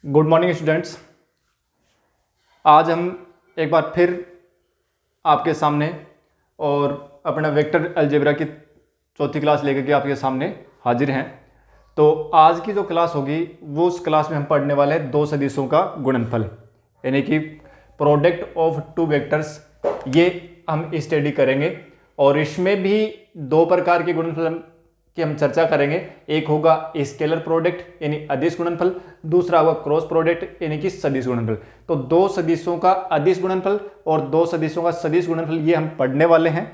Good morning students. आज हम एक बार फिर आपके सामने और अपना वेक्टर अलजेब्रा की चौथी क्लास लेकर के आपके सामने हाजिर हैं। तो आज की जो क्लास होगी वो उस क्लास में हम पढ़ने वाले हैं दो सदिशों का गुणनफल, यानी कि प्रोडक्ट ऑफ टू वेक्टर्स। ये हम स्टडी करेंगे और इसमें भी दो प्रकार के गुणनफल की हम चर्चा करेंगे। एक होगा स्केलर प्रोडक्ट यानी अदिश गुणनफल, दूसरा होगा क्रॉस प्रोडक्ट यानी कि सदिश गुणनफल। तो दो सदिशों का अदिश गुणनफल और दो सदिशों का सदिश गुणनफल ये हम पढ़ने वाले हैं।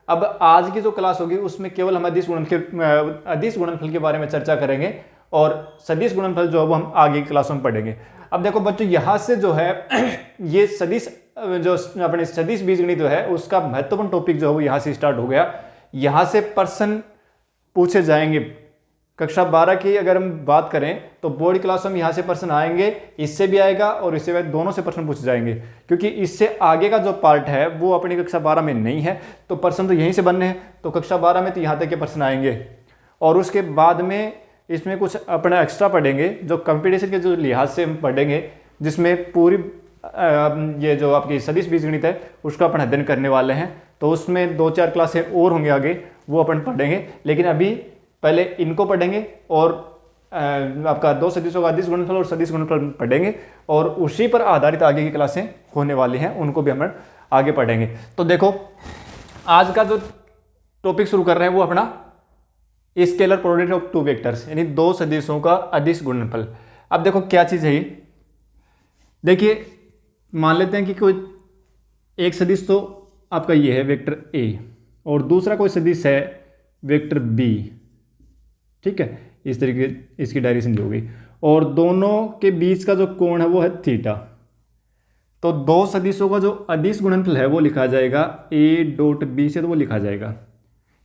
अब आज की जो क्लास होगी उसमें केवल हम अदिश गुणनफल के बारे में चर्चा करेंगे और सदिश गुणनफल जो है वो हम आगे की क्लासों में पढ़ेंगे। अब देखो बच्चों, यहाँ से जो है ये सदिश जो अपने सदिश बीजगणित जो है उसका महत्वपूर्ण टॉपिक जो है वो यहाँ से स्टार्ट हो गया। यहाँ से प्रश्न पूछे जाएंगे। कक्षा 12 की अगर हम बात करें तो बोर्ड क्लासों में यहाँ से प्रश्न आएंगे, इससे भी आएगा और इससे बाद दोनों से प्रश्न पूछे जाएंगे, क्योंकि इससे आगे का जो पार्ट है वो अपनी कक्षा 12 में नहीं है। तो प्रश्न तो यहीं से बनने हैं, तो कक्षा 12 में तो यहाँ तक के प्रश्न आएंगे और उसके बाद में इसमें कुछ अपना एक्स्ट्रा पढ़ेंगे जो कंपटीशन के जो लिहाज से हम पढ़ेंगे, जिसमें पूरी ये जो आपकी सदिश बीजगणित है उसका अपन अध्ययन करने वाले हैं। तो उसमें 2-4 क्लासें और होंगे आगे, वो अपन पढ़ेंगे। लेकिन अभी पहले इनको पढ़ेंगे और आपका दो सदिशों का अदिश गुणनफल और सदिश गुणनफल पढ़ेंगे और उसी पर आधारित आगे की क्लासें होने वाली हैं, उनको भी हम आगे पढ़ेंगे। तो देखो, आज का जो टॉपिक शुरू कर रहे हैं वो अपना scalar product of two vectors यानी दो सदिशों का अदिश गुणनफल। अब देखो क्या चीज़ है ये, देखिए मान लेते हैं कि कोई एक सदिश तो आपका ये है वेक्टर ए और दूसरा कोई सदिश है वेक्टर बी, ठीक है। इस तरीके इसकी डायरेक्शन दी होगी और दोनों के बीच का जो कोण है वो है थीटा। तो दो सदिशों का जो अदिश गुणनफल है वो लिखा जाएगा ए डॉट बी से, तो वो लिखा जाएगा,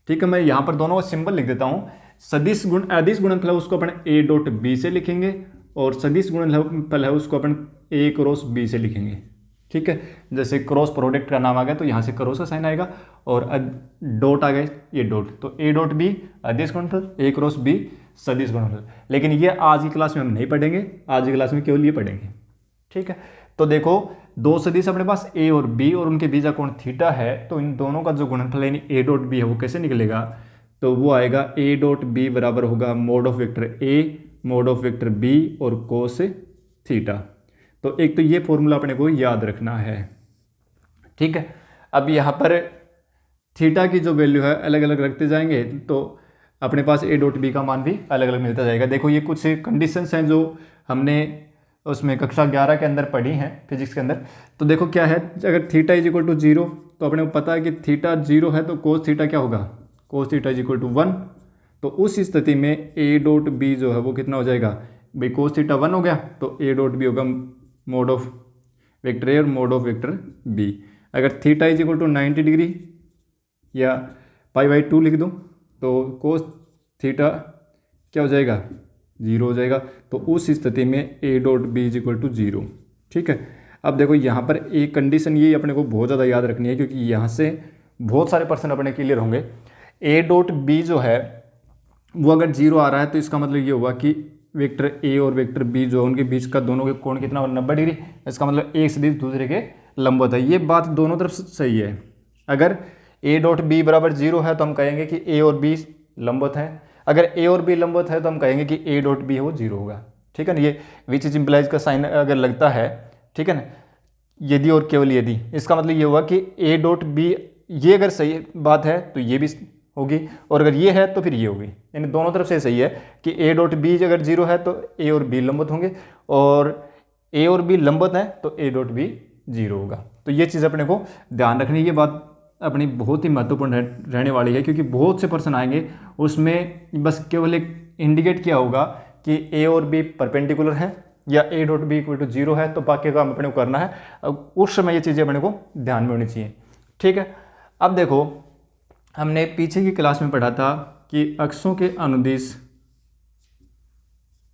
ठीक है। मैं यहाँ पर दोनों का सिंबल लिख देता हूँ। अदिश गुणनफल है उसको अपन ए डॉट बी से लिखेंगे और सदिश गुणनफल है उसको अपन ए क्रॉस बी से लिखेंगे, ठीक है। जैसे क्रॉस प्रोडक्ट का नाम आ गया तो यहाँ से क्रॉस का साइन आएगा और डॉट आ गए ये डॉट, तो ए डॉट बी अदिश गुणनफल, ए क्रॉस बी सदिश गुणनफल। लेकिन ये आज की क्लास में हम नहीं पढ़ेंगे, आज की क्लास में केवल ये पढ़ेंगे, ठीक है। तो देखो दो सदिश अपने पास ए और बी और उनके बीच का कोण थीटा है, तो इन दोनों का जो गुणनफल यानी ए डॉट बी है वो कैसे निकलेगा, तो वो आएगा ए डॉट बी बराबर होगा mod of vector A mod of vector B और कोस थीटा। तो एक तो ये फॉर्मूला अपने को याद रखना है, ठीक है। अब यहाँ पर थीटा की जो वैल्यू है अलग अलग रखते जाएंगे तो अपने पास ए डॉट बी का मान भी अलग अलग मिलता जाएगा। देखो ये कुछ कंडीशंस हैं जो हमने उसमें कक्षा 11 के अंदर पढ़ी हैं फिजिक्स के अंदर। तो देखो क्या है, अगर थीटा इज इक्वल टू 0 तो अपने को पता है कि थीटा 0 है तो कोस थीटा क्या होगा, cos theta is equal to 1। तो उस स्थिति में ए डॉट बी जो है वो कितना हो जाएगा भाई, कोस थीटा 1 हो गया तो ए डॉट बी होगा मोड ऑफ वेक्टर ए और मोड ऑफ वेक्टर बी। अगर theta is equal to 90 degree या π/2 लिख दूँ तो कोस थीटा क्या हो जाएगा 0 हो जाएगा। तो उस स्थिति में A dot B is equal to 0, ठीक है। अब देखो यहाँ पर एक कंडीशन ये अपने को बहुत ज़्यादा याद रखनी है, क्योंकि यहाँ से बहुत सारे पर्सन अपने क्लियर होंगे। ए डॉट बी जो है वो अगर 0 आ रहा है तो इसका मतलब ये होगा कि वेक्टर ए और वेक्टर बी जो उनके बीच का दोनों के कोण कितना 90 डिग्री। इसका मतलब एक सदिश दूसरे के लंबवत है। ये बात दोनों तरफ सही है। अगर ए डॉट बी बराबर 0 है तो हम कहेंगे कि ए और बी लंबवत है, अगर ए और बी लंबवत है तो हम कहेंगे कि ए डॉट बी है वो 0 होगा, ठीक है ना। ये विच इज इम्प्लाइज का साइन अगर लगता है, ठीक है ना, यदि और केवल यदि, इसका मतलब ये होगा कि ए डॉट बी, ये अगर सही बात है तो ये भी होगी और अगर ये है तो फिर ये होगी, यानी दोनों तरफ से सही है कि ए डॉट बी अगर 0 है तो ए और बी लंबवत होंगे और ए और बी लंबवत है तो ए डॉट बी 0 होगा। तो ये चीज़ अपने को ध्यान रखनी, ये बात अपनी बहुत ही महत्वपूर्ण रहने वाली है, क्योंकि बहुत से पर्सन आएंगे उसमें बस केवल एक इंडिकेट किया होगा कि ए और बी परपेंडिकुलर है या A dot B equal to 0 है, तो बाकी काम अपने को करना है। अब उस समय ये चीज़ें अपने को ध्यान में होनी चाहिए, ठीक है। अब देखो हमने पीछे की क्लास में पढ़ा था कि अक्षों के अनुदिश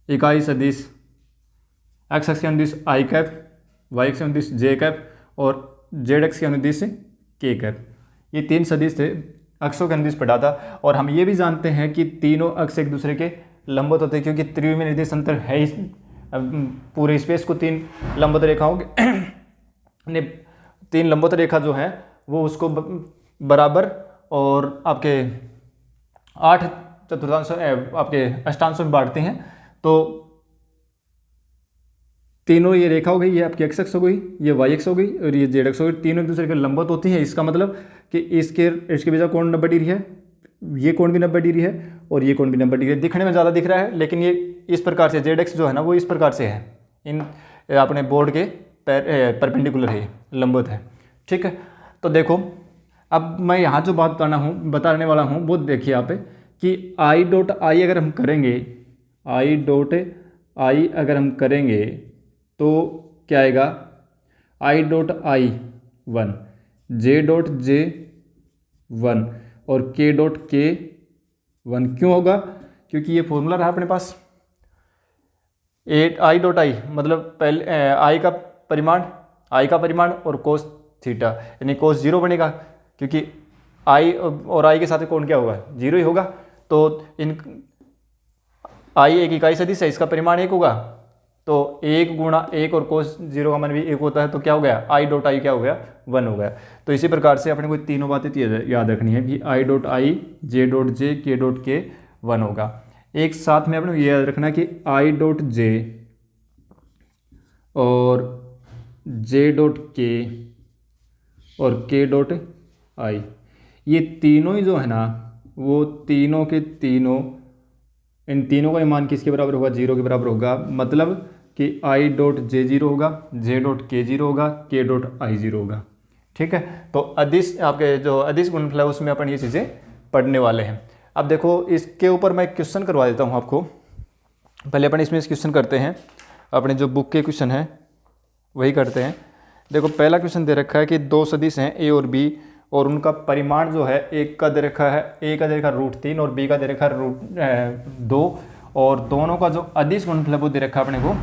इकाई सदिश एक्स अक्ष के अनुदिश आई कैप, वाई अक्ष के अनुदिश जे कैप और जेड अक्ष के अनुदिश के कैप, ये 3 सदिश थे। अक्षों के अनुदिश पढ़ा था और हम ये भी जानते हैं कि तीनों अक्ष एक दूसरे के लंबवत होते हैं, क्योंकि त्रिविमीय निर्देशांतर है ही अब पूरे स्पेस को 3 लंबवत रेखाओं के ने 3 लंबवत रेखा जो है वो उसको बराबर और आपके 8 चतुर्थांश आपके अष्टांशों में बांटते हैं। तो तीनों ये रेखा हो गई, ये आपकी एक्स एक्स हो गई, ये वाई एक्स हो गई और ये जेड एक्स हो गई, तीनों एक दूसरे के लंबवत होती हैं। इसका मतलब कि इसके बीच कौन 90 डिग्री है, ये कोण भी 90 डिग्री है और ये कोण भी 90 डिग्री है। दिखने में ज़्यादा दिख रहा है लेकिन ये इस प्रकार से जेड एक्स जो है ना वो इस प्रकार से है, इन अपने बोर्ड के परपेंडिकुलर है, लंबवत है। ठीक है, तो देखो अब मैं यहाँ जो बात बताने वाला हूँ वो देखिए आप कि आई डॉट आई अगर हम करेंगे, आई डॉट आई अगर हम करेंगे तो क्या आएगा, I dot I 1, J dot J 1 और के डॉट के 1। क्यों होगा, क्योंकि ये फॉर्मूला रहा अपने पास आई डॉट आई मतलब पहले आई का परिमाण और कोस थीटा, यानी कोस 0 बनेगा क्योंकि आई और आई के साथ कोण क्या होगा, 0 ही होगा। तो इन आई एक इकाई सदिश है, इसका परिमाण 1 होगा, तो 1 गुणा 1 और कोस 0 का मान भी 1 होता है, तो क्या हो गया, आई डॉट आई क्या हो गया, 1 हो गया। तो इसी प्रकार से अपने को तीनों बातें याद रखनी है कि I dot I, J dot J, के डॉट के 1 होगा। एक साथ में अपने को ये याद रखना कि आई डॉट जे और जे डॉट के और के डॉट आई, ये तीनों ही जो है ना वो तीनों के तीनों, इन तीनों का मान किसके बराबर होगा, 0 के बराबर होगा। मतलब कि आई डॉट जे 0 होगा, जे डॉट के 0 होगा, के डॉट आई 0 होगा। ठीक है, तो अदिश आपके जो अदिश गुणनफल है उसमें अपन ये चीज़ें पढ़ने वाले हैं। अब देखो इसके ऊपर मैं क्वेश्चन करवा देता हूँ आपको। पहले अपन इसमें क्वेश्चन करते हैं, अपने जो बुक के क्वेश्चन हैं वही करते हैं। देखो पहला क्वेश्चन दे रखा है कि दो सदिश हैं ए और बी और उनका परिमाण जो है एक का दे रखा है, ए का दे रखा है √3 और बी का दे रखा है √2 और दोनों का जो अदिश गुणनफल है वो दे रखा है अपने को,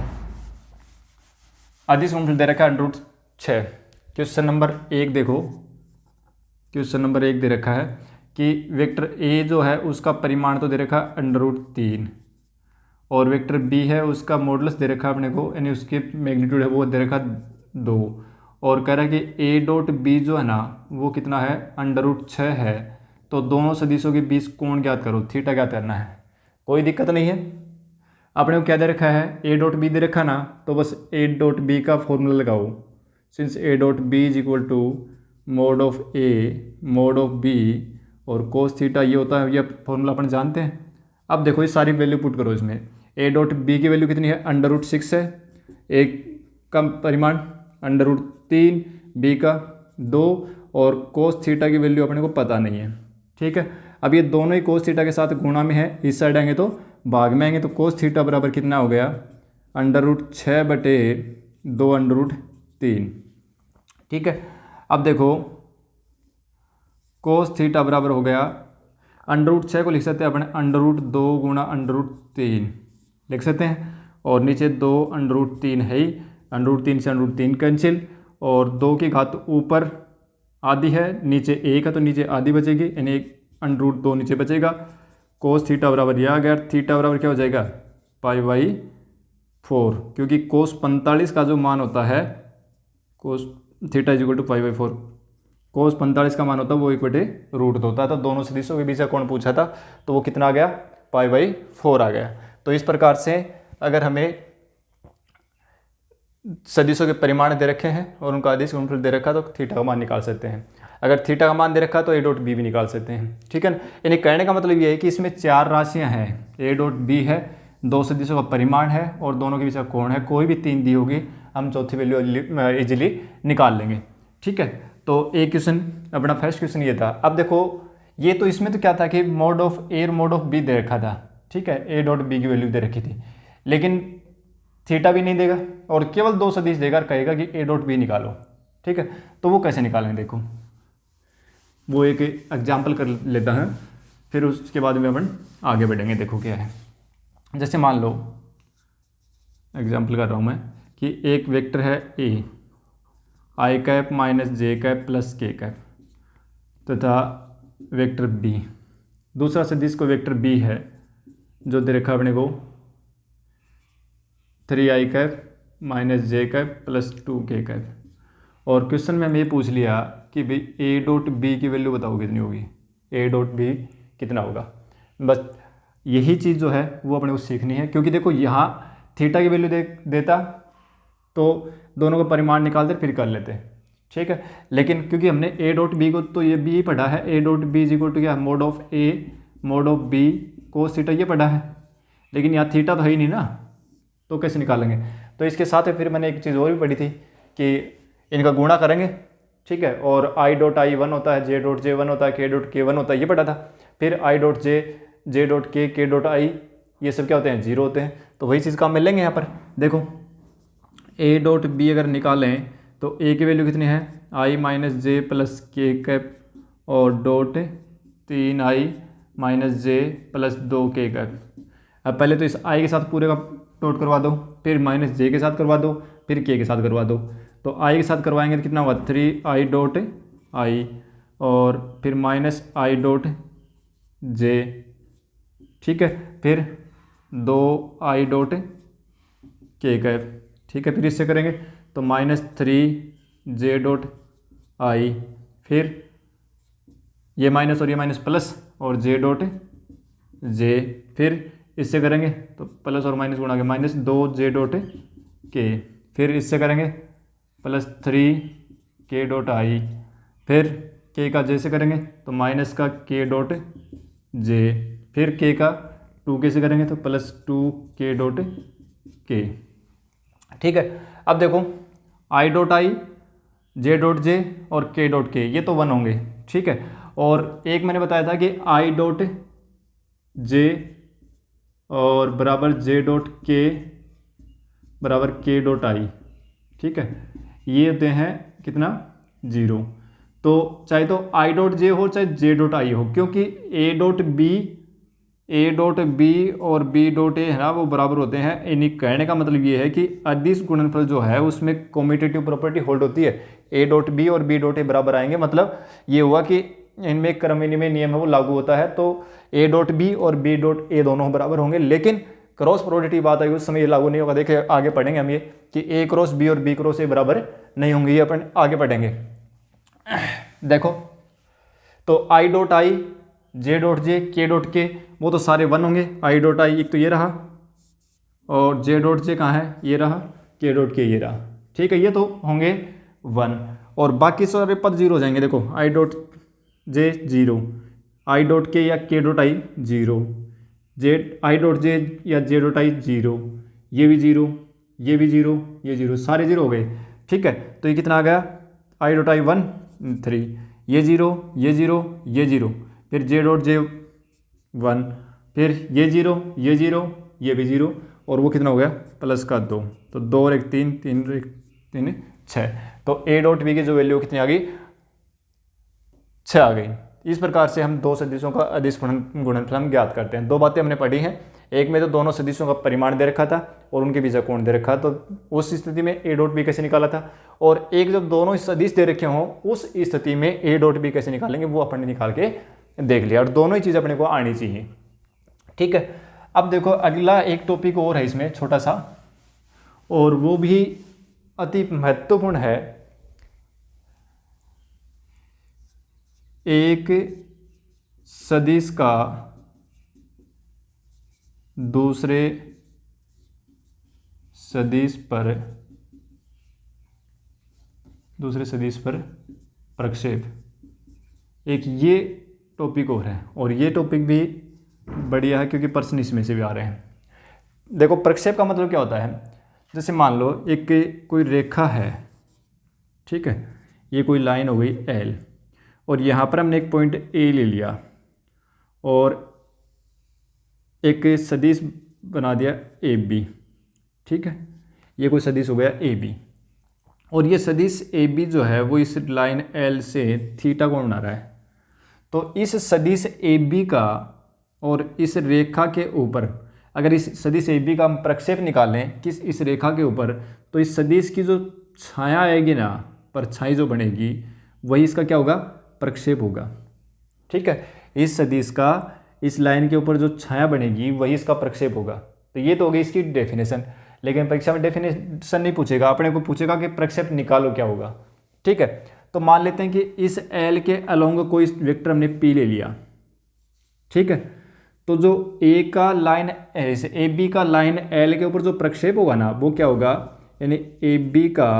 अदिश गुणनफल दे रखा है √6। क्वेश्चन नंबर 1 देखो, क्वेश्चन नंबर 1 दे रखा है कि वेक्टर ए जो है उसका परिमाण तो दे रखा है √3 और वेक्टर बी है उसका मॉडुलस दे रखा है अपने को, यानी उसके मैग्नीट्यूड है वो दे रखा 2 और कह रहा है कि ए डॉट बी जो है ना वो कितना है, √6 है। तो दोनों सदिशों के बीच कोण ज्ञात करो, थीटा ज्ञात करना है। कोई दिक्कत नहीं है, अपने को क्या दे रखा है, ए डॉट बी दे रखा ना, तो बस ए डॉट बी का फॉर्मूला लगाओ। Since A dot B is equal to mod of A mod of B और कोस थीटा ये होता है, ये फॉर्मूला अपन जानते हैं। अब देखो ये सारी वैल्यू पुट करो इसमें, ए डॉट बी की वैल्यू कितनी है, √6 है, एक का परिमाण √3, बी का 2 और कोस थीटा की वैल्यू अपने को पता नहीं है। ठीक है, अब ये दोनों ही कोस थीटा के साथ गुणा में है, इस साइड आएंगे तो भाग में आएंगे, तो कोस थीटा बराबर कितना हो गया, √6 बटे 2 √3। ठीक है, अब देखो कोस थीटा बराबर हो गया, √6 को लिख सकते हैं अपने √2 गुणा √3 लिख सकते हैं और नीचे 2 √3 है ही, √3 से √3 कैंसिल और 2 की घात ऊपर आधी है, नीचे 1 है तो नीचे आधी बचेगी, यानी √2 नीचे बचेगा। कोस थीटा बराबर यह आ गया, थीटा बराबर क्या हो जाएगा, π/4, क्योंकि कोस 45 का जो मान होता है, cos theta is equal to π/4, cos 45 का मान होता है वो 1/√2 होता है। तो दोनों सदिशों के बीच का कोण पूछा था तो वो कितना आ गया, π/4 आ गया। तो इस प्रकार से अगर हमें सदिशों के परिमाण दे रखे हैं और उनका अदिश गुणनफल दे रखा तो थीटा का मान निकाल सकते हैं। अगर थीटा का मान दे रखा तो ए डॉट बी भी निकाल सकते हैं। ठीक है ना, यानी कहने का मतलब ये है कि इसमें 4 राशियां हैं, ए डॉट बी है, 2 सदिशों का परिमाण है और दोनों के बीच का कोण है, कोई भी 3 दी होगी हम चौथी वैल्यू इजीली निकाल लेंगे। ठीक है, तो एक क्वेश्चन अपना फर्स्ट क्वेश्चन ये था। अब देखो ये तो इसमें तो क्या था कि मोड ऑफ ए और मोड ऑफ बी दे रखा था। ठीक है, ए डॉट बी की वैल्यू दे रखी थी, लेकिन थीटा भी नहीं देगा और केवल 2 सदिश देगा और कहेगा कि ए डॉट बी निकालो। ठीक है, तो वो कैसे निकालेंगे, देखो वो एक एग्जाम्पल कर लेता है, फिर उसके बाद में अपन आगे बढ़ेंगे। देखो क्या है, जैसे मान लो एग्जाम्पल कर रहा हूँ मैं कि एक वेक्टर है ए i cap minus J cap plus के कैप तथा वेक्टर बी, दूसरा सदिश को वेक्टर बी है जो दे रखा अपने को 3i माइनस जे प्लस 2k। और क्वेश्चन में हमें ये पूछ लिया कि भाई ए डॉट बी की वैल्यू बताओ कितनी होगी, ए डॉट बी कितना होगा। बस यही चीज़ जो है वो अपने को सीखनी है, क्योंकि देखो यहाँ थीटा की वैल्यू देता तो दोनों का परिमाण निकालते फिर कर लेते, ठीक है। लेकिन क्योंकि हमने ए डॉट बी को तो ये बी पढ़ा है, A dot B is equal to क्या, mod of A mod of B cos theta, ये पढ़ा है। लेकिन यहाँ थीटा तो है ही नहीं ना, तो कैसे निकालेंगे। तो इसके साथ फिर मैंने एक चीज़ और भी पढ़ी थी कि इनका गुणा करेंगे, ठीक है। और आई डॉट आई 1 होता है, जे डॉट जे 1 होता है, के डॉट के 1 होता है, ये पढ़ा था। फिर आई डॉट जे डॉट के डॉट आई, ये सब क्या होते हैं, 0 होते हैं। तो वही चीज़ काम मिलेंगे यहाँ पर। देखो ए डॉट बी अगर निकालें तो ए की वैल्यू कितनी है, आई माइनस जे प्लस के और डॉट 3i माइनस जे प्लस 2k। अब पहले तो इस आई के साथ पूरे का डॉट करवा दो, फिर माइनस जे के साथ करवा दो, फिर के साथ करवा दो। तो आई के साथ करवाएंगे तो कितना होगा, 3i डॉट आई और फिर माइनस आई डॉट जे, ठीक है। फिर 2i डॉट के, ठीक है। फिर इससे करेंगे तो माइनस 3j डॉट आई, फिर ये माइनस और ये माइनस प्लस और j डॉट जे, फिर इससे करेंगे तो प्लस और माइनस गुणा के माइनस 2j डॉट के, फिर इससे करेंगे प्लस 3k डॉट आई, फिर k का j से करेंगे तो माइनस का k डॉट जे, फिर k का 2k से करेंगे तो प्लस 2k डॉट के, ठीक है। अब देखो i dot I, j dot J और k डॉट के, ये तो 1 होंगे, ठीक है। और एक मैंने बताया था कि i डॉट जे और बराबर j डॉट के बराबर k डॉट आई, ठीक है। ये होते हैं कितना, 0। तो चाहे तो i डॉट जे हो चाहे j डॉट आई हो, क्योंकि a डॉट बी और b डॉट ए है ना, वो बराबर होते हैं। यानी कहने का मतलब ये है कि अदिश गुणनफल जो है उसमें कम्यूटेटिव प्रॉपर्टी होल्ड होती है। a डॉट बी और b डॉट ए बराबर आएंगे, मतलब ये हुआ कि इनमें क्रम विनिमय नियम है वो लागू होता है। तो a डॉट बी और b डॉट ए दोनों बराबर होंगे। लेकिन क्रॉस प्रोडक्ट की बात आई उस समय ये लागू नहीं होगा। देखिए आगे पढ़ेंगे हम ये कि a क्रॉस b और b क्रॉस ए बराबर नहीं होंगे, ये अपन आगे पढ़ेंगे। देखो तो i dot I, j dot J, k dot के, वो तो सारे 1 होंगे। i डॉट आई एक तो ये रहा और j डॉट जे कहाँ है, ये रहा, k डॉट के ये रहा, ठीक है। ये तो होंगे 1 और बाकी सारे पद 0 हो जाएंगे। देखो i dot J 0, i dot के या k dot I 0, i dot J या j डॉट आई 0, ये भी 0, ये भी 0, ये 0, सारे 0 हो गए, ठीक है। तो ये कितना आ गया, i डॉट आई 1 3, ये 0, ये 0, ये 0, फिर j डॉट जे 1, फिर ये 0, ये 0, ये भी 0, और वो कितना हो गया प्लस का 2। तो 2 और 1 3, 3 और 1 3 6। तो a डॉट बी की जो वैल्यू कितनी आ गई, 6 आ गई। इस प्रकार से हम दो सदिशों का अदिश गुणनफल हम ज्ञात करते हैं। दो बातें हमने पढ़ी हैं, एक में तो दोनों सदिशों का परिमाण दे रखा था और उनके बीच कोण दे रखा, तो उस स्थिति में a डॉट बी कैसे निकाला था। और एक जब दोनों सदिश दे रखे हों उस स्थिति में a डॉट बी कैसे निकालेंगे वो अपन ने निकाल के देख लिया। और दोनों ही चीज़ अपने को आनी चाहिए, ठीक है। अब देखो अगला एक टॉपिक और है इसमें छोटा सा, और वो भी अति महत्वपूर्ण है। एक सदिश का दूसरे सदिश पर प्रक्षेप, एक ये टॉपिक और है। और ये टॉपिक भी बढ़िया है क्योंकि प्रश्न इसमें से भी आ रहे हैं। देखो प्रक्षेप का मतलब क्या होता है, जैसे मान लो एक कोई रेखा है, ठीक है, ये कोई लाइन हो गई L और यहाँ पर हमने एक पॉइंट A ले लिया और एक सदिश बना दिया AB, ठीक है, ये कोई सदिश हो गया AB। और ये सदिश AB जो है वो इस लाइन L से थीटा कोण बना रहा है। तो इस सदिश AB का और इस रेखा के ऊपर, अगर इस सदिश AB का हम प्रक्षेप निकालें किस इस रेखा के ऊपर, तो इस सदिश की जो छाया आएगी ना, परछाई जो बनेगी, वही इसका क्या होगा, प्रक्षेप होगा, ठीक है। इस सदिश का इस लाइन के ऊपर जो छाया बनेगी वही इसका प्रक्षेप होगा। तो ये तो होगी इसकी डेफिनेशन। लेकिन परीक्षा में डेफिनेशन नहीं पूछेगा, अपने को पूछेगा कि प्रक्षेप निकालो क्या होगा। ठीक है, तो मान लेते हैं कि इस एल के अलोंग कोई वेक्टर हमने पी ले लिया। ठीक है, तो जो ए का लाइन ए बी का लाइन एल के ऊपर जो प्रक्षेप होगा ना वो क्या होगा, यानी ए बी का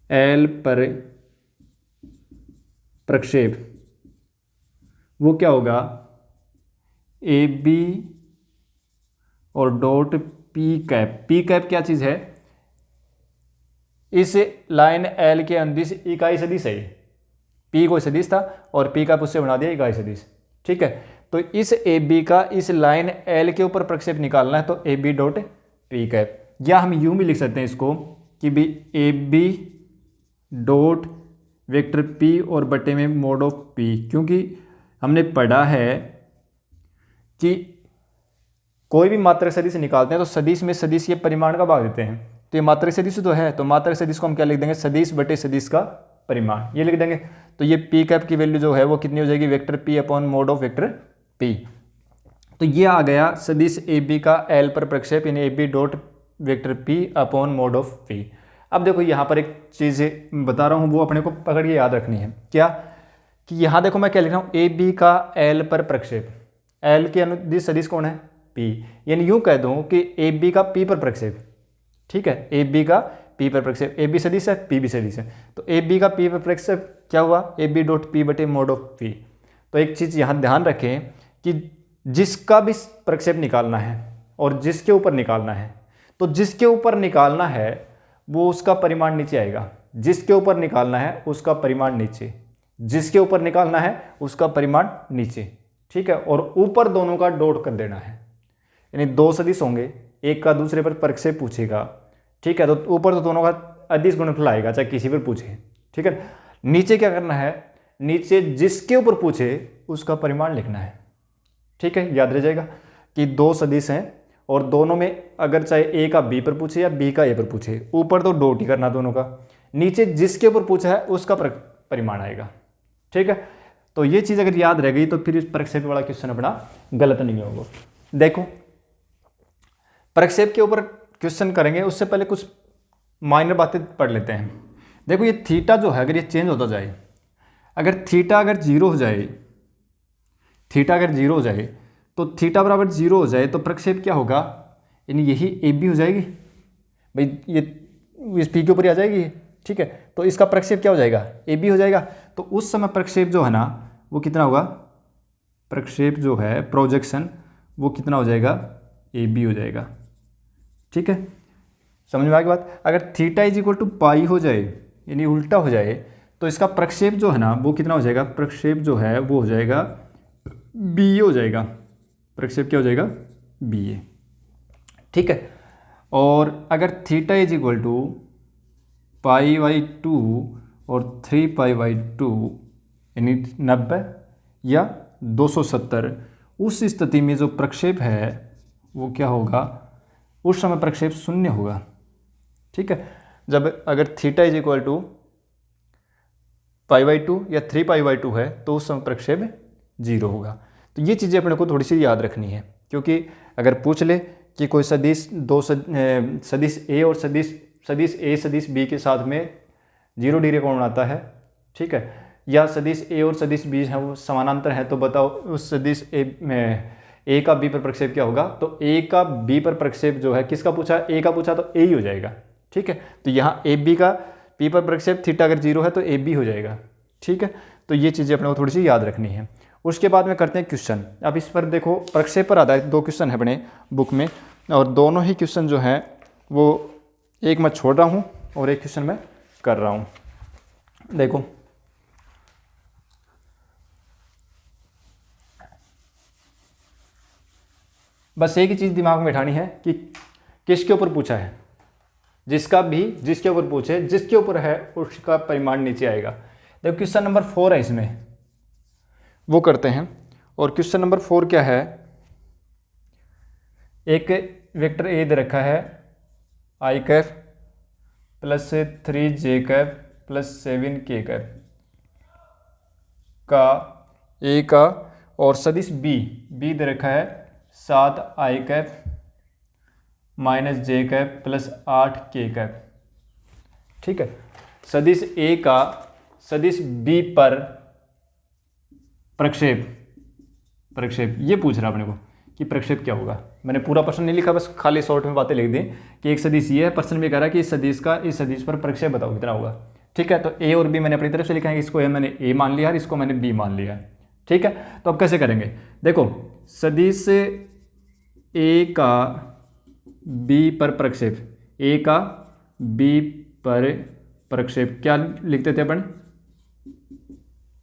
एल पर प्रक्षेप वो क्या होगा, ए बी और dot P cap. P cap क्या चीज़ है, इस लाइन एल के अंदिश इकाई सदिश है। पी कोई सदिश था और पी कैप उससे बना दिया इकाई सदिश। ठीक है, तो इस ए बी का इस लाइन एल के ऊपर प्रक्षेप निकालना है, तो A B dot P cap, या हम यूं भी लिख सकते हैं इसको कि भी A B dot vector P और बटे में मोड ऑफ पी, क्योंकि हमने पढ़ा है कि कोई भी मात्रक सदिश निकालते हैं तो सदिश में सदिश ये परिमाण का भाग देते हैं। तो ये मात्रक सदिश तो है, तो मात्रक सदिश को हम क्या लिख देंगे, सदिश बटे सदिश का परिमाण, ये लिख देंगे। तो ये पी कैप की वैल्यू जो है वो कितनी हो जाएगी, vector P upon mod of vector P. तो ये आ गया सदिश ए बी का एल पर प्रक्षेप, यानी A B dot vector P upon mod of P. अब देखो यहाँ पर एक चीज़ बता रहा हूँ, वो अपने को पकड़ के याद रखनी है। क्या कि यहाँ देखो मैं क्या लिख रहा हूँ, ए बी का एल पर प्रक्षेप, एल के अनुदिश सदिश कौन है, पी, यानी यूँ कह दूँ कि ए बी का पी पर प्रक्षेप। ठीक है, ए बी का पी पर प्रक्षेप, ए बी सदिश है पी भी सदिश है, तो ए बी का पी पर प्रक्षेप क्या हुआ, ए बी डॉट पी बटे मोड ऑफ पी। तो एक चीज़ यहाँ ध्यान रखें कि जिसका भी प्रक्षेप निकालना है और जिसके ऊपर निकालना है, तो जिसके ऊपर निकालना है वो उसका परिमाण नीचे आएगा, जिसके ऊपर निकालना है उसका परिमाण नीचे, जिसके ऊपर निकालना है उसका परिमाण नीचे। ठीक है, और ऊपर दोनों का डॉट कर देना है, यानी दो सदिश होंगे, एक का दूसरे पर प्रक्षेप पूछेगा। ठीक है, तो ऊपर तो दोनों का अदिश गुणनफल आएगा चाहे किसी पर पूछे। ठीक है, नीचे क्या करना है, नीचे जिसके ऊपर पूछे उसका परिमाण लिखना है। ठीक है, याद रह जाएगा कि दो सदिश हैं और दोनों में अगर चाहे ए का बी पर पूछे या बी का ए पर पूछे, ऊपर तो डॉट ही करना दोनों का, नीचे जिसके ऊपर पूछा है उसका परिमाण आएगा। ठीक है, तो ये चीज़ अगर याद रह गई तो फिर इस प्रक्षेप वाला क्वेश्चन अपना गलत नहीं होगा। देखो प्रक्षेप के ऊपर क्वेश्चन करेंगे उससे पहले कुछ माइनर बातें पढ़ लेते हैं। देखो ये थीटा जो है अगर ये चेंज होता जाए, अगर थीटा अगर जीरो हो जाए, थीटा अगर जीरो हो जाए तो थीटा बराबर जीरो हो जाए तो प्रक्षेप क्या होगा, यानी यही ए बी हो जाएगी भाई, ये इस पी के ऊपर ही आ जाएगी। ठीक है, तो इसका प्रक्षेप क्या हो जाएगा, ए बी हो जाएगा। तो उस समय प्रक्षेप जो है ना वो कितना होगा, प्रक्षेप जो है प्रोजेक्शन वो कितना हो जाएगा, ए बी हो जाएगा। ठीक है, समझ में आ गई बात। अगर थीटा इज इक्वल टू पाई हो जाए यानी उल्टा हो जाए तो इसका प्रक्षेप जो है ना वो कितना हो जाएगा, प्रक्षेप जो है वो हो जाएगा बी ए हो जाएगा, प्रक्षेप क्या हो जाएगा, बी ए। ठीक है, और अगर theta is equal to pi by two और 3 पाई बाई टू यानी 90 या 270, उस स्थिति में जो प्रक्षेप है वो क्या होगा, उस समय प्रक्षेप शून्य होगा। ठीक है, जब अगर theta is equal to pi by two या 3 पाई बाई टू है तो उस समय प्रक्षेप जीरो होगा। तो ये चीज़ें अपने को थोड़ी सी याद रखनी है, क्योंकि अगर पूछ ले कि कोई सदिश सदिश ए और सदिश ए सदिश बी के साथ में 0 डिग्री कोण बनाता है। ठीक है, या सदिश ए और सदिश बी है वो समानांतर है, तो बताओ उस सदिश ए का बी पर प्रक्षेप क्या होगा। तो ए का बी पर प्रक्षेप जो है किसका पूछा, ए का पूछा तो ए ही हो जाएगा। ठीक है, तो यहाँ ए बी का पी पर प्रक्षेप थीटा अगर 0 है तो ए बी हो जाएगा। ठीक है, तो ये चीज़ें अपने को थोड़ी सी याद रखनी है। उसके बाद में करते हैं क्वेश्चन। अब इस पर देखो प्रक्षेप पर आधारित 2 क्वेश्चन है अपने बुक में, और दोनों ही क्वेश्चन जो हैं वो एक मैं छोड़ रहा हूँ और एक क्वेश्चन मैं कर रहा हूँ। देखो बस एक ही चीज़ दिमाग में बैठानी है कि किसके ऊपर पूछा है, जिसके ऊपर पूछे जिसके ऊपर है उसका परिमाण नीचे आएगा। देखो क्वेश्चन नंबर 4 है, इसमें वो करते हैं। और क्वेश्चन नंबर 4 क्या है, एक वेक्टर ए दे रखा है I cap plus 3j cap plus 7k cap का ए का, और सदिश बी दे रखा है 7i cap minus J cap plus 8k cap. ठीक है, सदिश ए का सदिश बी पर प्रक्षेप, प्रक्षेप ये पूछ रहा है अपने को कि प्रक्षेप क्या होगा। मैंने पूरा प्रश्न नहीं लिखा, बस खाली शॉर्ट में बातें लिख दी कि एक सदिश ये है, प्रश्न में कह रहा है कि इस सदिश का इस सदिश पर प्रक्षेप बताओ कितना होगा। ठीक है, तो ए और बी मैंने अपनी तरफ से लिखा है, इसको मैंने ए मान लिया और इसको मैंने बी मान लिया है। ठीक है, तो अब कैसे करेंगे, देखो सदिश ए का बी पर प्रक्षेप, ए का बी पर प्रक्षेप क्या लिखते थे अपन,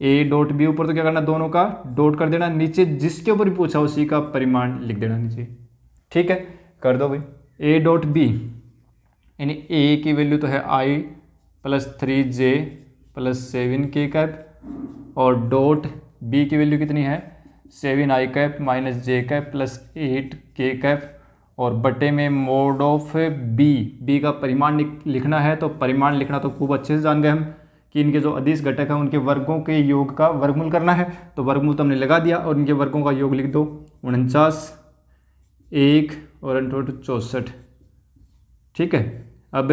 ए डॉट बी, ऊपर तो क्या करना दोनों का डॉट कर देना, नीचे जिसके ऊपर भी पूछा उसी का परिमाण लिख देना नीचे। ठीक है, कर दो भाई, ए डॉट बी यानी ए की वैल्यू तो है आई प्लस 3j प्लस 7k कैप, और डॉट बी की वैल्यू कितनी है 7i cap minus J cap plus 8k cap, और बटे में मोड ऑफ बी का परिमाण लिखना है। तो परिमाण लिखना तो खूब अच्छे से जान गए हम कि इनके जो अदिश घटक हैं उनके वर्गों के योग का वर्गमूल करना है, तो वर्गमूल तो हमने लगा दिया और इनके वर्गों का योग लिख दो, 49 1 और 64। ठीक है, अब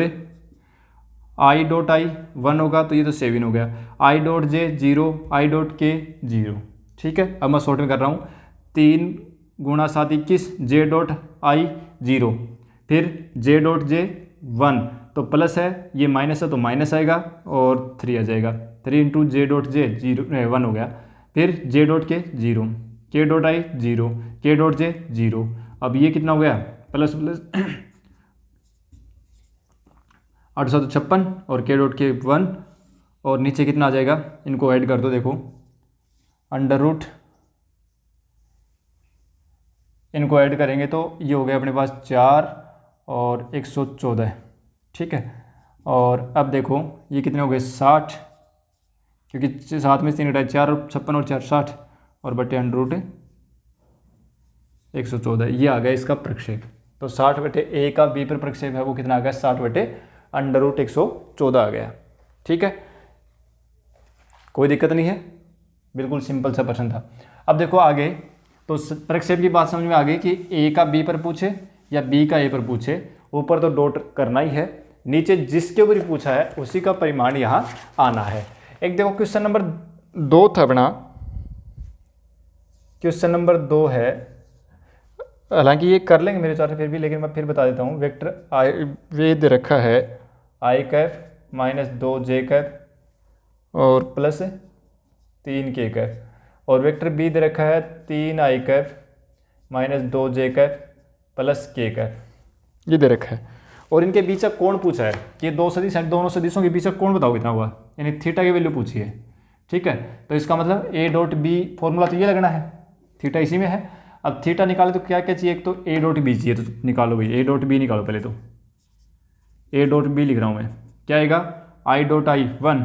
आई डॉट आई 1 होगा तो ये तो 7 हो गया, I dot J 0, I dot के 0। ठीक है, अब मैं शॉर्ट में कर रहा हूँ, 3 गुणा 7 21, जे डॉट आई 0, फिर जे डॉट जे 1, तो प्लस है, ये माइनस है तो माइनस आएगा और 3 आ जाएगा, 3 इंटू जे डॉट जे 1 हो गया, फिर जे डॉट के 0, के डॉट आई 0, के डॉट जे 0। अब ये कितना हो गया प्लस प्लस 856 और के डॉट के 1, और नीचे कितना आ जाएगा, इनको ऐड कर दो, देखो अंडर रूट, इनको ऐड करेंगे तो ये हो गया अपने पास 4 और 114। ठीक है, और अब देखो ये कितने हो गए 60, क्योंकि 7 में 3 घटाए 4 और 56 और 4 60, और बटे अंडर रूट 114, ये आ गया इसका प्रक्षेप। तो 60 बटे ए का बी पर प्रक्षेप है वो कितना आ गया 60 बटे अंडर रूट 114 आ गया। ठीक है, कोई दिक्कत नहीं है, बिल्कुल सिंपल सा प्रश्न था। अब देखो आगे, तो प्रक्षेप की बात समझ में आ गई कि ए का बी पर पूछे या बी का ए पर पूछे, ऊपर तो डॉट करना ही है, नीचे जिसके ऊपर पूछा है उसी का परिमाण यहाँ आना है। एक देखो क्वेश्चन नंबर 2 था अपना, क्वेश्चन नंबर 2 है, हालांकि ये कर लेंगे मेरे हिसाब से फिर भी, लेकिन मैं फिर बता देता हूँ। वेक्टर आई वे दे रखा है I cap minus 2j cap और प्लस 3k कैप, और वेक्टर बी दे रखा है 3i cap minus 2j cap plus k cap, ये दे रखा है। और इनके बीच का कोण पूछा है कि ये दो सदिश हैं, दोनों सदिशों के बीच का कोण बताओ कितना हुआ, यानी थीटा की वैल्यू पूछी है। ठीक है, तो इसका मतलब ए डॉट बी फॉर्मूला तो ये लगना है, थीटा इसी में है। अब थीटा निकाले तो क्या क्या चाहिए, एक तो ए डॉट बी चाहिए, तो निकालो भाई ए डॉट बी निकालो पहले, तो ए डॉट बी लिख रहा हूँ मैं, क्या आएगा I dot I 1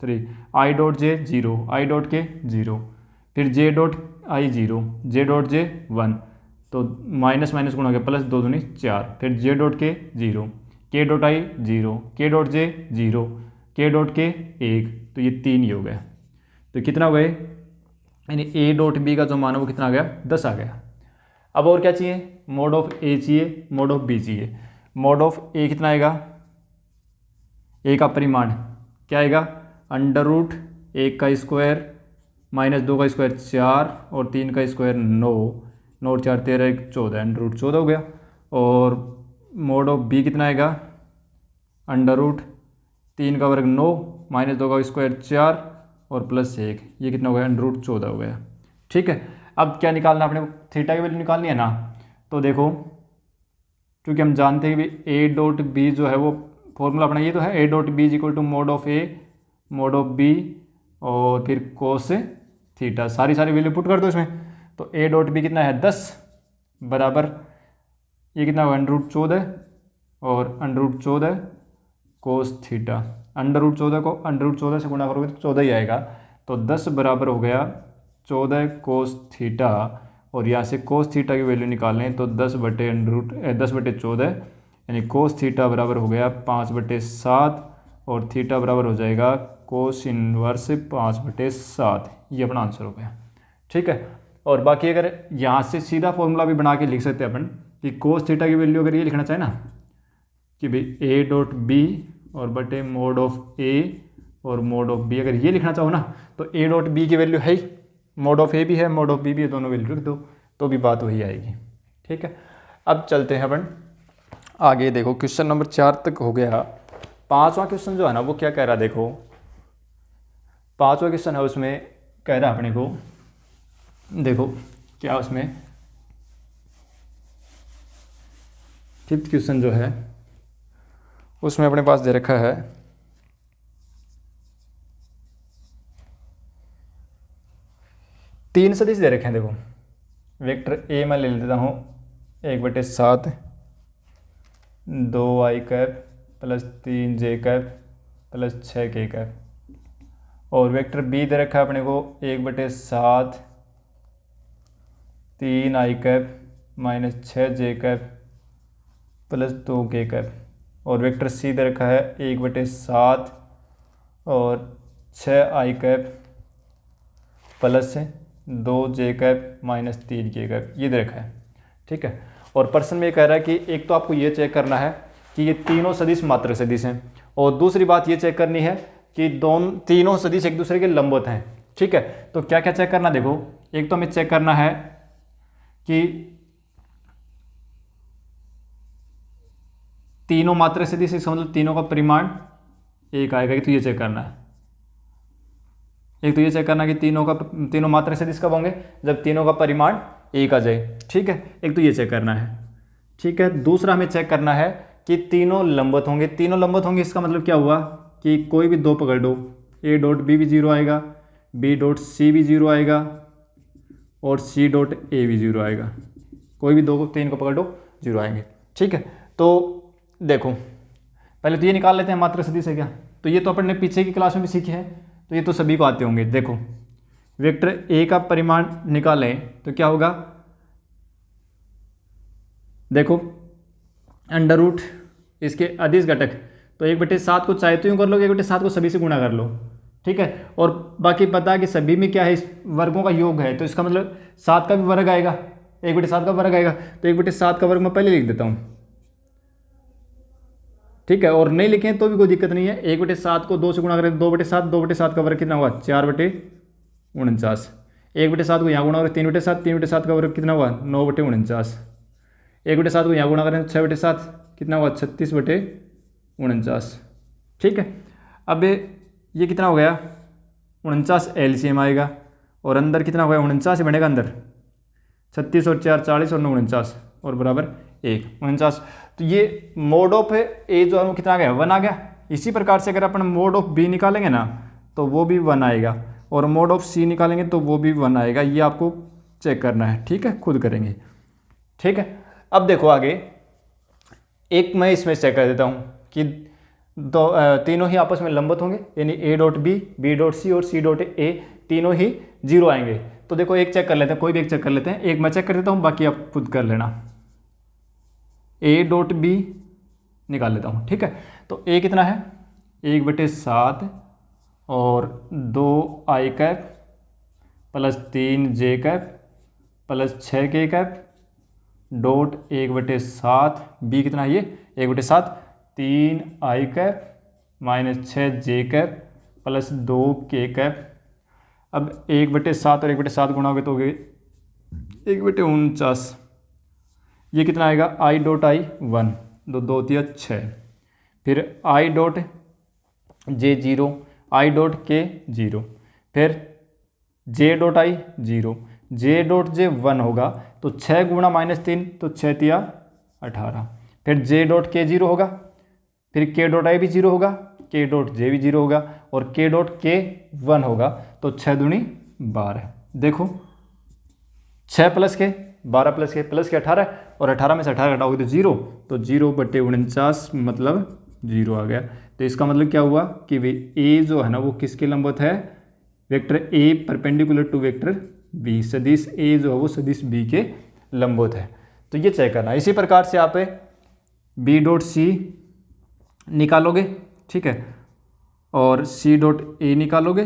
3, I dot J 0, I dot के 0, फिर J dot I 0, J dot J 1, तो माइनस माइनस गुणा हो गया प्लस 2 दूनी 4, फिर जे डॉट के 0, के डॉट आई 0, के डॉट जे 0, के डॉट के 1, तो ये 3 ही हो गया। तो कितना हो गए, यानी ए डॉट बी का जो मान है वो कितना आ गया 10 आ गया। अब और क्या चाहिए, मोड ऑफ ए चाहिए, मोड ऑफ बी चाहिए। मोड ऑफ ए कितना आएगा, ए का परिमाण क्या आएगा अंडर रूट 1 का स्क्वायर माइनस 2 का स्क्वायर 4 और 3 का स्क्वायर 9, 9 और 4 13 1 14, अंडर रूट 14 हो गया। और मोड ऑफ बी कितना आएगा अंडर रूट 3 का वर्ग 9 माइनस 2 का स्क्वायर 4 और प्लस 1, ये कितना हो गया अंडर रूट 14 हो गया। ठीक है, अब क्या निकालना अपने को, थीटा की वैल्यू निकालनी है ना। तो देखो क्योंकि हम जानते हैं कि ए डॉट बी जो है वो फॉर्मूला अपना ये तो है, A dot B is equal to mod of A mod of B और फिर कोस थीटा, सारी वैल्यू पुट कर दो इसमें। तो ए डॉट बी कितना है 10 बराबर ये कितना होगा अंडर रूट 14 और under root 14 cos theta, under root 14 को अंडर रूट 14 से गुणा करोगे तो 14 ही आएगा। तो 10 बराबर हो गया 14 कोस थीटा, और यहाँ से कोस थीटा की वैल्यू निकालें तो 10 बटे अंडर रूट 10 बटे 14, यानी कोस थीटा बराबर हो गया 5/7 और थीटा बराबर हो जाएगा कोस इनवर्स 5/7, ये अपना आंसर हो गया। ठीक है, और बाकी अगर यहाँ से सीधा फॉर्मूला भी बना के लिख सकते हैं अपन कि कोस थीटा की वैल्यू अगर ये लिखना चाहे ना कि भाई ए डॉट बी और बटे मोड ऑफ ए और मोड ऑफ बी, अगर ये लिखना चाहो ना तो ए डॉट बी की वैल्यू है ही, मोड ऑफ ए भी है, मोड ऑफ बी भी है, दोनों वैल्यू रख दो तो भी बात वही आएगी। ठीक है, अब चलते हैं अपन आगे। देखो क्वेश्चन नंबर 4 तक हो गया। 5वां क्वेश्चन जो है ना वो क्या कह रहा है, देखो 5वां क्वेश्चन है उसमें कह रहा है अपने को, देखो क्या उसमें 5th क्वेश्चन जो है उसमें अपने पास दे रखा है तीन सदिश दे रखे हैं। देखो वेक्टर ए मैं ले लेता हूँ 1/7 2i cap plus 3j cap plus 6k cap, और वेक्टर बी दे रखा है अपने को 1/7 3i cap minus 6j cap plus 2k cap, और वेक्टर सी दे रखा है 1/7 और 6i cap plus 2j cap minus 3k cap, ये दे रखा है। ठीक है, और प्रश्न में ये कह रहा है कि एक तो आपको ये चेक करना है कि ये तीनों सदिश मात्रक सदिश हैं, और दूसरी बात ये चेक करनी है कि तीनों सदिश एक दूसरे के लंबवत हैं। ठीक है, तो क्या क्या चेक करना, देखो एक तो हमें चेक करना है कि तीनों मात्रक सदिश, इसका मतलब तीनों का परिमाण एक आएगा, तो ये चेक करना है। एक तो ये चेक करना है कि तीनों मात्रक सदिश कब होंगे, जब तीनों का परिमाण एक आ जाए। ठीक है, एक तो ये चेक करना है। ठीक है, दूसरा हमें चेक करना है कि तीनों लंबवत होंगे। तीनों लंबवत होंगे इसका मतलब क्या हुआ कि कोई भी दो पकड़ लो, ए डॉट बी भी 0 आएगा, बी डॉट सी भी 0 आएगा और सी डॉट ए भी 0 आएगा। कोई भी दो को तीन को पकड़ लो 0 आएंगे। ठीक है, तो देखो पहले तो ये निकाल लेते हैं मात्रक सदिश है क्या, तो ये तो अपन ने पीछे की क्लास में भी सीखे हैं, तो ये तो सभी को आते होंगे। देखो वेक्टर ए का परिमाण निकालें तो क्या होगा, देखो अंडर रूट इसके अदिश घटक, तो 1/7 को चाहे तो यूँ कर लो, 1/7 को सभी से गुणा कर लो। ठीक है, और बाकी पता है कि सभी में क्या है, इस वर्गों का योग है, तो इसका मतलब 7 का भी वर्ग आएगा, 1/7 का वर्ग आएगा, तो 1/7 का वर्ग मैं पहले लिख देता हूँ। ठीक है, और नहीं लिखें तो भी कोई दिक्कत नहीं है। 1/7 को 2 से गुणा करें 2/7, 2/7 का वर्ग कितना हुआ 4/49, 1/7 को यहाँ गुणा करें 3/7, 3/7 का वर्ग कितना हुआ 9/49, 1/7 को यहाँ गुणा करें 6/7 कितना हुआ 36/49। ठीक है, अब ये कितना हो गया 49 एलसीएम आएगा, और अंदर कितना हो गया 49 ही बनेगा अंदर, 36 और 4 40 और 9 49 और बराबर 1 49। तो ये मोड ऑफ ए जो है वो कितना आ गया 1 आ गया। इसी प्रकार से अगर अपन मोड ऑफ बी निकालेंगे ना तो वो भी 1 आएगा, और मोड ऑफ सी निकालेंगे तो वो भी 1 आएगा। ये आपको चेक करना है। ठीक है, खुद करेंगे। ठीक है, अब देखो आगे एक मैं इसमें चेक कर देता हूँ कि तीनों ही आपस में लंबवत होंगे, यानी A dot B, B dot C और सी डॉट ए तीनों ही 0 आएंगे। तो देखो एक चेक कर लेते हैं, कोई भी एक चेक कर लेते हैं, एक मैं चेक कर देता हूँ, बाकी आप खुद कर लेना। ए डॉट बी निकाल लेता हूँ। ठीक है, तो ए कितना है 1/7 और 2i cap plus 3j cap plus 6k cap dot 1/7, B कितना है ये 1/7 3i cap minus 6j cap plus 2k cap. अब 1/7 और 1/7 गुणा हो गए तो हो गए 1/49, ये कितना आएगा i डॉट i 1, 2 2 3 6, फिर i dot j 0, i dot k 0, फिर j dot i 0, j dot j 1 होगा, तो 6 गुणा -3 तो 6 तिया 18, फिर j डॉट k 0 होगा, फिर k डॉट i भी 0 होगा, k डॉट j भी 0 होगा, और k डॉट k 1 होगा, तो 6 दूनी 12। देखो 6 प्लस के 12 प्लस के 18, और 18 में से 18 घटाओगे तो 0, तो 0/49 मतलब 0 आ गया। तो इसका मतलब क्या हुआ कि वे ए जो है ना वो किसके लंबवत है, vector A perpendicular to vector B, सदिश ए जो है वो सदिश बी के लंबवत है। तो ये चेक करना। इसी प्रकार से आप बी डॉट सी निकालोगे, ठीक है, और सी डॉट ए निकालोगे।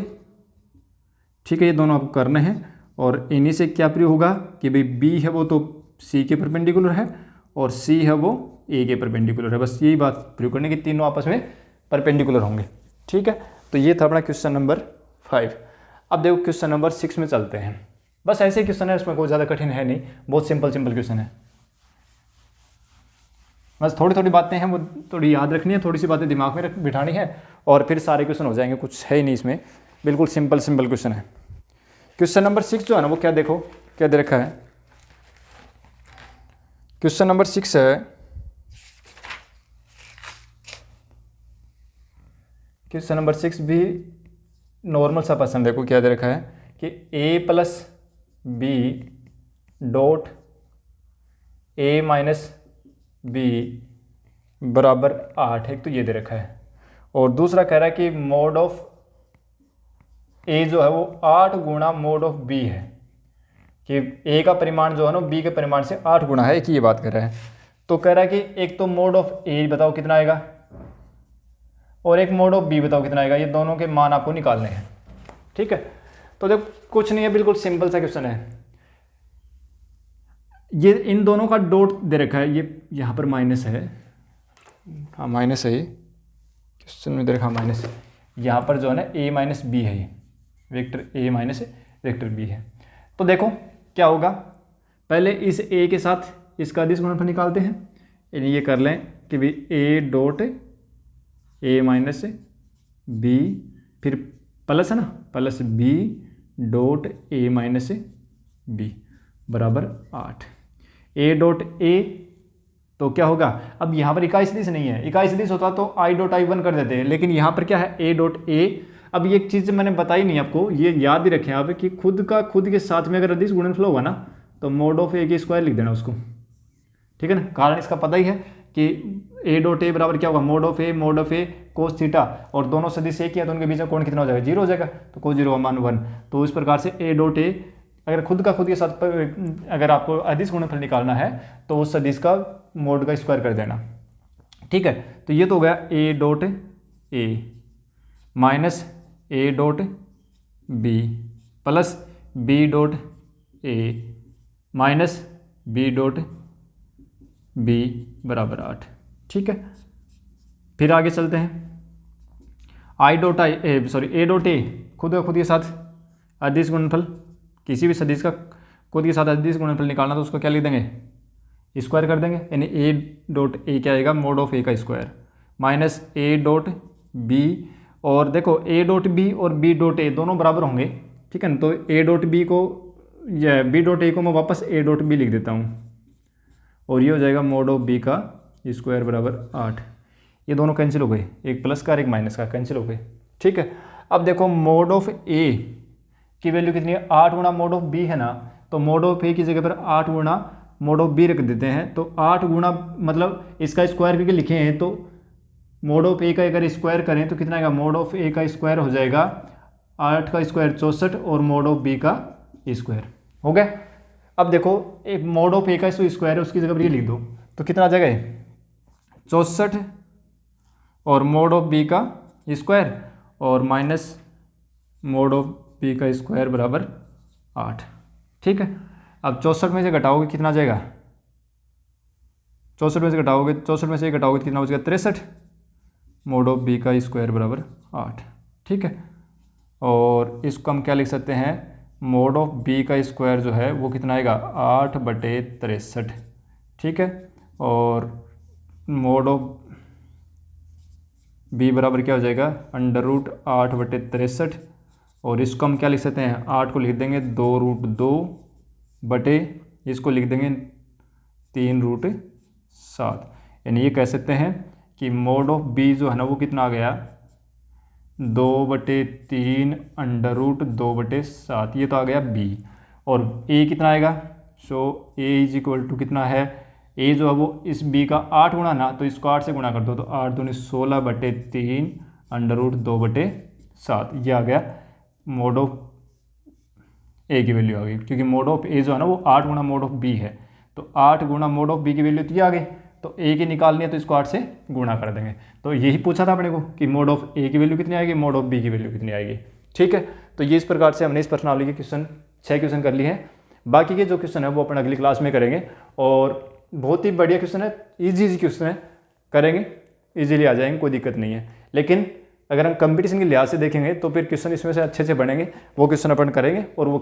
ठीक है, ये दोनों आपको करने हैं, और इन्हीं से क्या प्रूव होगा कि भाई बी है वो तो सी के परपेंडिकुलर है, और सी है वो ए के परपेंडिकुलर है। बस यही बात प्रूव करने की, तीनों आपस में परपेंडिकुलर होंगे। ठीक है, तो ये था अपना क्वेश्चन नंबर 5। अब देखो क्वेश्चन नंबर 6 में चलते हैं। बस ऐसे क्वेश्चन है, इसमें कोई ज़्यादा कठिन है नहीं, बहुत सिंपल क्वेश्चन है। बस थोड़ी थोड़ी बातें हैं वो थोड़ी याद रखनी है, थोड़ी सी बातें दिमाग में बिठानी है और फिर सारे क्वेश्चन हो जाएंगे। कुछ है ही नहीं इसमें, बिल्कुल सिंपल क्वेश्चन है। क्वेश्चन नंबर 6 जो है ना वो क्या, देखो क्या दे रखा है। क्वेश्चन नंबर 6 है, क्वेश्चन नंबर 6 भी नॉर्मल सा क्वेश्चन। देखो क्या दे रखा है कि a plus B dot a minus B बराबर 8 है, तो ये दे रखा है। और दूसरा कह रहा है कि मोड ऑफ a जो है वो 8 गुणा मोड ऑफ b है, कि a का परिमाण जो है ना b के परिमाण से 8 गुणा है, एक ये बात कर रहा है। तो कह रहा है कि एक तो मोड ऑफ a बताओ कितना आएगा और एक मोड ऑफ b बताओ कितना आएगा, ये दोनों के मान आपको निकालने हैं। ठीक है, तो देखो कुछ नहीं है, बिल्कुल सिंपल सा क्वेश्चन है। ये इन दोनों का डॉट दे रखा है, ये यहाँ पर माइनस है, हाँ माइनस है, ये क्वेश्चन में दे रखा माइनस। यहाँ पर जो है ना a माइनस बी है, ये vector a minus vector b है। तो देखो क्या होगा, पहले इस a के साथ इसका अदिश गुणनफल निकालते हैं। यानी ये कर लें कि भाई a dot a minus B, फिर प्लस है ना, plus b dot a minus B बराबर 8। a डॉट a तो क्या होगा, अब यहाँ पर इकाई सदिश नहीं है, इकाई सदिश होता तो i डॉट i 1 कर देते हैं, लेकिन यहाँ पर क्या है a डॉट a। अब ये एक चीज़ मैंने बताई नहीं आपको, ये याद ही रखें आप कि खुद के साथ में अगर अदिश गुणनफल होगा ना तो मोड ऑफ a की स्क्वायर लिख देना उसको। ठीक है ना, कारण इसका पता ही है कि a डॉट a बराबर क्या होगा, mod of a cos theta, और दोनों सदिश एक ही है तो उनके बीच में कोण कितना हो जाएगा, 0 हो जाएगा, तो कोस 0 मान 1। तो इस प्रकार से a डॉट a अगर खुद के साथ अगर आपको अदिश गुणनफल निकालना है तो उस सदिश का मोड का स्क्वायर कर देना। ठीक है, तो ये तो हो गया a dot a minus a dot b plus b dot a minus b dot b बराबर 8। ठीक है, फिर आगे चलते हैं। a डॉट a खुद के साथ अदिश गुणनफल, किसी भी सदिश का खुद के साथ अदिश गुणनफल निकालना तो उसको क्या लिख देंगे, स्क्वायर कर देंगे। यानी a डॉट a क्या आएगा, मोड ऑफ a का square minus a dot b, और देखो a डॉट b और b डॉट a दोनों बराबर होंगे। ठीक है ना, तो a डॉट b को या b डॉट a को मैं वापस a डॉट b लिख देता हूँ, और ये हो जाएगा मोड ऑफ b का स्क्वायर बराबर 8। ये दोनों कैंसिल हो गए, एक प्लस का और एक माइनस का कैंसिल हो गए। ठीक है, अब देखो मोड ऑफ a की वैल्यू कितनी है, 8 गुणा मोड ऑफ b है ना, तो मोड ऑफ a की जगह पर 8 गुणा मोड ऑफ b रख देते हैं। तो 8 गुणा मतलब इसका स्क्वायर करके लिखे हैं, तो मोड ऑफ a का अगर स्क्वायर करें तो कितना आएगा, मोड ऑफ a का स्क्वायर हो जाएगा 8 का स्क्वायर 64 और मोड ऑफ b का स्क्वायर हो गया। अब देखो एक मोड ऑफ a का स्क्वायर है, उसकी जगह पर ये लिख दो तो कितना आ जाएगा, 64 और मोड ऑफ b का स्क्वायर और माइनस मोड ऑफ b का स्क्वायर बराबर 8। ठीक है, अब 64 में से घटाओगे कितना आ जाएगा, 64 में से घटाओगे तो कितना हो जाएगा, 63 मोड ऑफ b का स्क्वायर बराबर 8। ठीक है, और इसको हम क्या लिख सकते हैं, मोड ऑफ b का स्क्वायर जो है वो कितना आएगा, 8/63। ठीक है, और मोड ऑफ b बराबर क्या हो जाएगा, √8/63, और इसको हम क्या लिख सकते हैं, 8 को लिख देंगे 2√2 बटे इसको लिख देंगे 3√7। यानी ये कह सकते हैं कि मोड ऑफ b जो है ना वो कितना आ गया, 2/3 √2/7, ये तो आ गया b। और a कितना आएगा, सो a इज इक्वल टू कितना है, a जो है वो इस b का 8 गुणा ना, तो इसको 8 से गुणा कर दो तो 8 दूनी 16/3 √2/7, ये आ गया मोड ऑफ a की वैल्यू आ गई। क्योंकि मोड ऑफ a जो है ना वो 8 गुणा मोड ऑफ b है, तो 8 गुणा मोड ऑफ b की वैल्यू तो ये आ गई, तो a की निकालनी है तो इसको 8 से गुणा कर देंगे। तो यही पूछा था अपने को कि मोड ऑफ a की वैल्यू कितनी आएगी, मोड ऑफ b की वैल्यू कितनी आएगी। ठीक है, तो ये इस प्रकार से हमने इस प्रश्नावली के क्वेश्चन 6 क्वेश्चन कर लिए हैं। बाकी के जो क्वेश्चन है वो अपन अगली क्लास में करेंगे। और बहुत ही बढ़िया क्वेश्चन है, इजी क्वेश्चन है, करेंगे इजीली आ जाएंगे, कोई दिक्कत नहीं है। लेकिन अगर हम कंपटीशन के लिहाज से देखेंगे तो फिर क्वेश्चन इसमें से अच्छे बनेंगे, वो क्वेश्चन अपन करेंगे और वो